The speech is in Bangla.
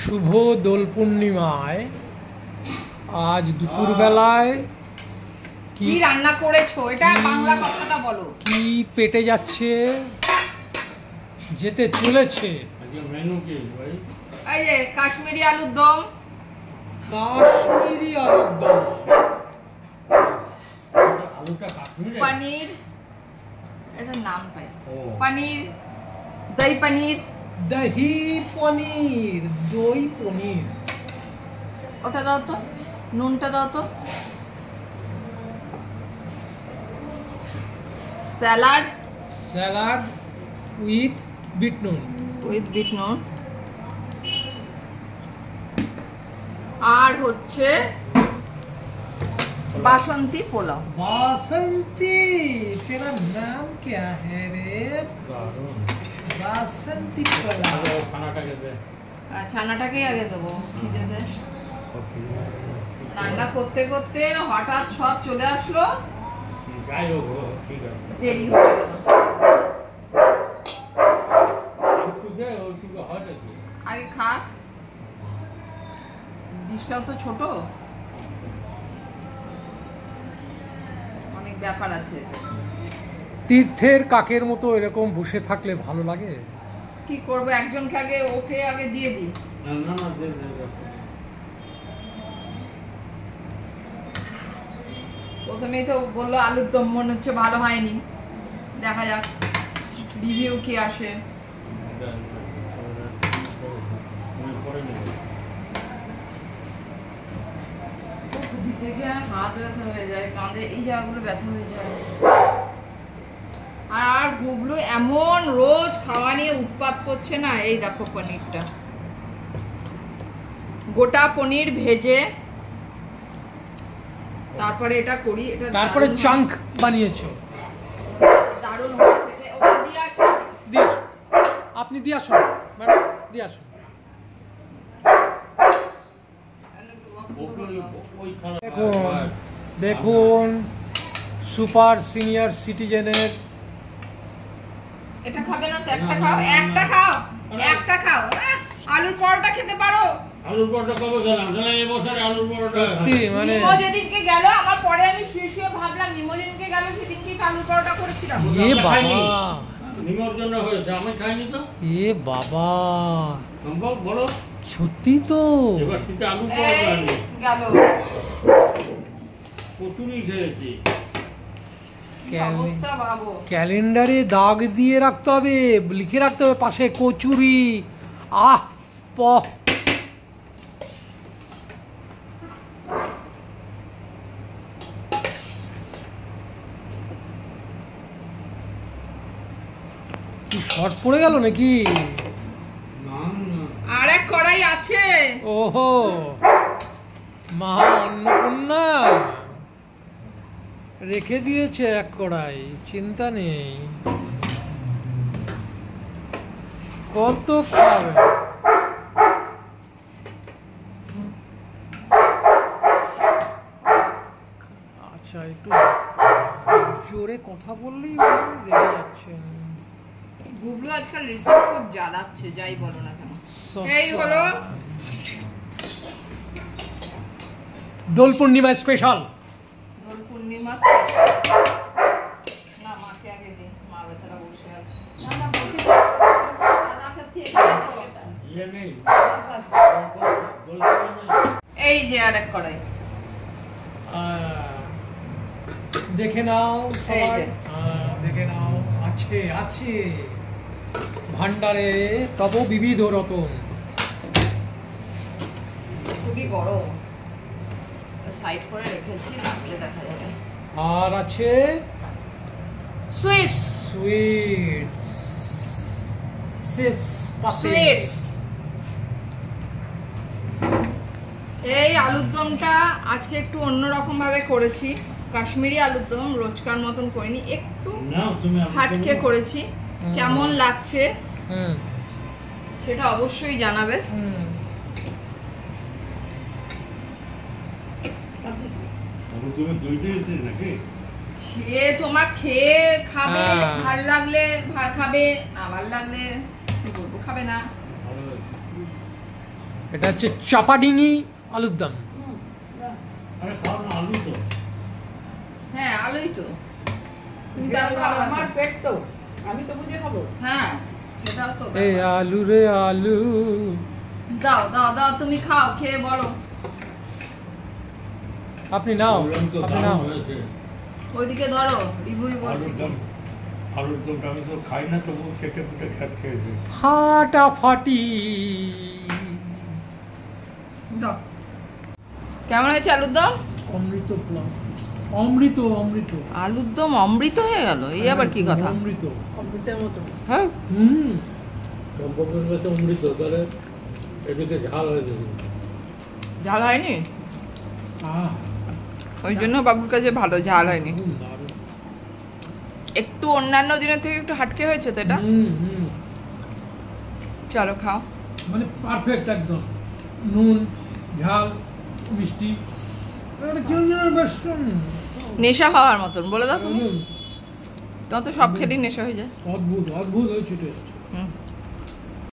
শুভ দোল পূর্ণিমায় আজ দুপুরবেলায় কি রান্না করেছো? এটা বাংলা কথাটা বলো। কি পেটে যাচ্ছে, যেতে চলেছে? মেনু কি ভাই? এই যে কাশ্মীরি আলুর দম। কাশ্মীরি আলুর দম, আলুটা কাশ্মীরি, পনির, এটার নাম তাই, পনির, দই পনির, দহি পনির, দই পনির। ওটা দাও তো, নুনটা দাও তো। স্যালাড, স্যালাড উইথ বিট নুন, উইথ বিট নুন। আর হচ্ছে বাসন্তী পোলাও। बासंती, तेरा नाम क्या है रे? बासंती पोलाव। খানাটাকে দে। ছানাটাকেই আগে দেবো, খিদে দে। রান্না করতে করতে হঠাৎ সব চলে আসলো, যাই হোক, ঠিক আছে। দেরি হয়ে গেল। একটু দে, ওইটুকু হয় নাকি? আগে খাক, ডিশটাও তো ছোট, অনেক ব্যাপার আছে। তীর্থের কাকের মতো এরকম বসে থাকলে ভালো লাগে? কি করবো, একজনকে আগে, ওকে আগে দিয়ে দিই। না না না, দে দে। প্রথমেই তো বললো আলুর দম মনে হচ্ছে ভালো হয়নি, দেখা যাক রিভিউ কি আসে। দিতে গিয়ে হাত ব্যথা হয়ে যায়, কাঁধে এই জায়গাগুলো ব্যথা হয়ে যায়। আর গুবলু এমন রোজ খাওয়া নিয়ে উৎপাত করছে না। এই দেখো পনিরটা, গোটা পনির ভেজে তারপরে এটা করি, এটা তারপরে চাঙ্ক বানিয়েছো, দারুণ হয় খেতে। ওকে দিয়ে আসি, দিস, আপনি দিয়ে আসুন ম্যাডাম, দিয়ে আসুন। দেখুন দেখুন, সুপার সিনিয়র সিটিজেনের। এটা খাবে না তো? একটা খাও, একটা খাও, একটা খাও। আলুর পরোটা খেতে পারো? আলুর পরোটা কবে খেলাম? এই বছরে আলুর পরোটা। সত্যি মানে নিমো যেদিনকে গেল, আমার পরে আমি শুয়ে শুয়ে ভাবলাম নিমো যেদিনকে গেল সেদিনকে আলুর পরোটা করেছিলাম। এ বাবা, নিমোর জন্য হয়েছে, আমি খাইনি তো। এ বাবা, সম্ভব বলো? সত্যি তো। এবার শীতে আলুর পরোটা এই আনবে। গেল, কচুরি খেয়েছি। কি অবস্থা ভাবো। ক্যালেন্ডারে দাগ দিয়ে রাখতে হবে, লিখে রাখতে হবে পাশে কচুরি। আহ প কি শর্ট পড়ে গেল নাকি? না না, আর এক কড়াই আছে। ওহো, মা অন্নপূর্ণা রেখে দিয়েছে এক কড়াই, চিন্তা নেই। কত খাবে? আচ্ছা, একটু জোরে কথা বললেই রেগে যাচ্ছেন। গুবলু আজকাল রিসেন্ট খুব জ্বালাচ্ছে, যাই বলো না কেন। এই হলো দোল পূর্ণিমা স্পেশাল। দোল পূর্ণিমা। না, মাকে আগে দিই, মা বেচারা বসে আছে। না না, বসে ইয়ে নেই। এই যে আর এক কড়াই। দেখে নাও সবাই, এই যে। দেখে নাও, আছে আছে ভান্ডারে তব বিবিধ রতন। খুবই গরম, সাইড করে রেখেছি, রাখলে দেখা যাবে। আর আছে সুইটস, সুইটস, সুইটস। এই আলুর দমটা আজকে একটু অন্যরকম ভাবে করেছি। কাশ্মীরি আলুর দম, রোজকার মতন করিনি, একটু হাটকে করেছি। কেমন লাগছে সেটা অবশ্যই জানাবে। সে তোমার খেয়ে খাবে, ভাল লাগলে খাবে, না ভাল লাগলে কি বলবো, খাবে না। এটা হচ্ছে চাপাডিঙি আলুর দম। আরে খাও না, আলু তো। হ্যাঁ আলুই তো, তুমি তো আলু ভালো আমার পেট তো, আমি তো বুঝে খাবো। হ্যাঁ সেটাও তো এই আলু রে আলু। দাও দাও দাও, তুমি খাও, খেয়ে বলো। আপনি নাও, বললাম তো আপনি দারুণ নাও। হয়েছে। ওইদিকে ধরো, রিভুই বলছি আলুর কি। দম, আলুর দমটা আমি তো খাই না, তবু খেটে ফুটে খেয়েছি। ফাটাফাটি। দাও, কেমন হয়েছে আলুর দম? অমৃত পোলাও, অমৃত অমৃত। আলুর দম অমৃত হয়ে গেল, এই আবার কি কথা? অমৃত। অমৃতের মতো। হ্যাঁ সম্পর্কের কাছে অমৃত, তাহলে এদিকে ঝাল হয়ে যাবে। ঝাল হয়নি, আহ, ওই জন্য বাবুর কাছে ভালো ঝাল হয়নি। দারুণ। একটু অন্যান্য দিনের থেকে একটু হাটকে হয়েছে তো এটা। চলো খাও। মানে পারফেক্ট একদম, নুন ঝাল মিষ্টি, মানে কেউ যেন বেশ নেশা হওয়ার মতন বলে দাও তুমি, তোমার তো সব খেলেই নেশা হয়ে যায়। অদ্ভুত অদ্ভুত হয়েছে টেস্ট। হুম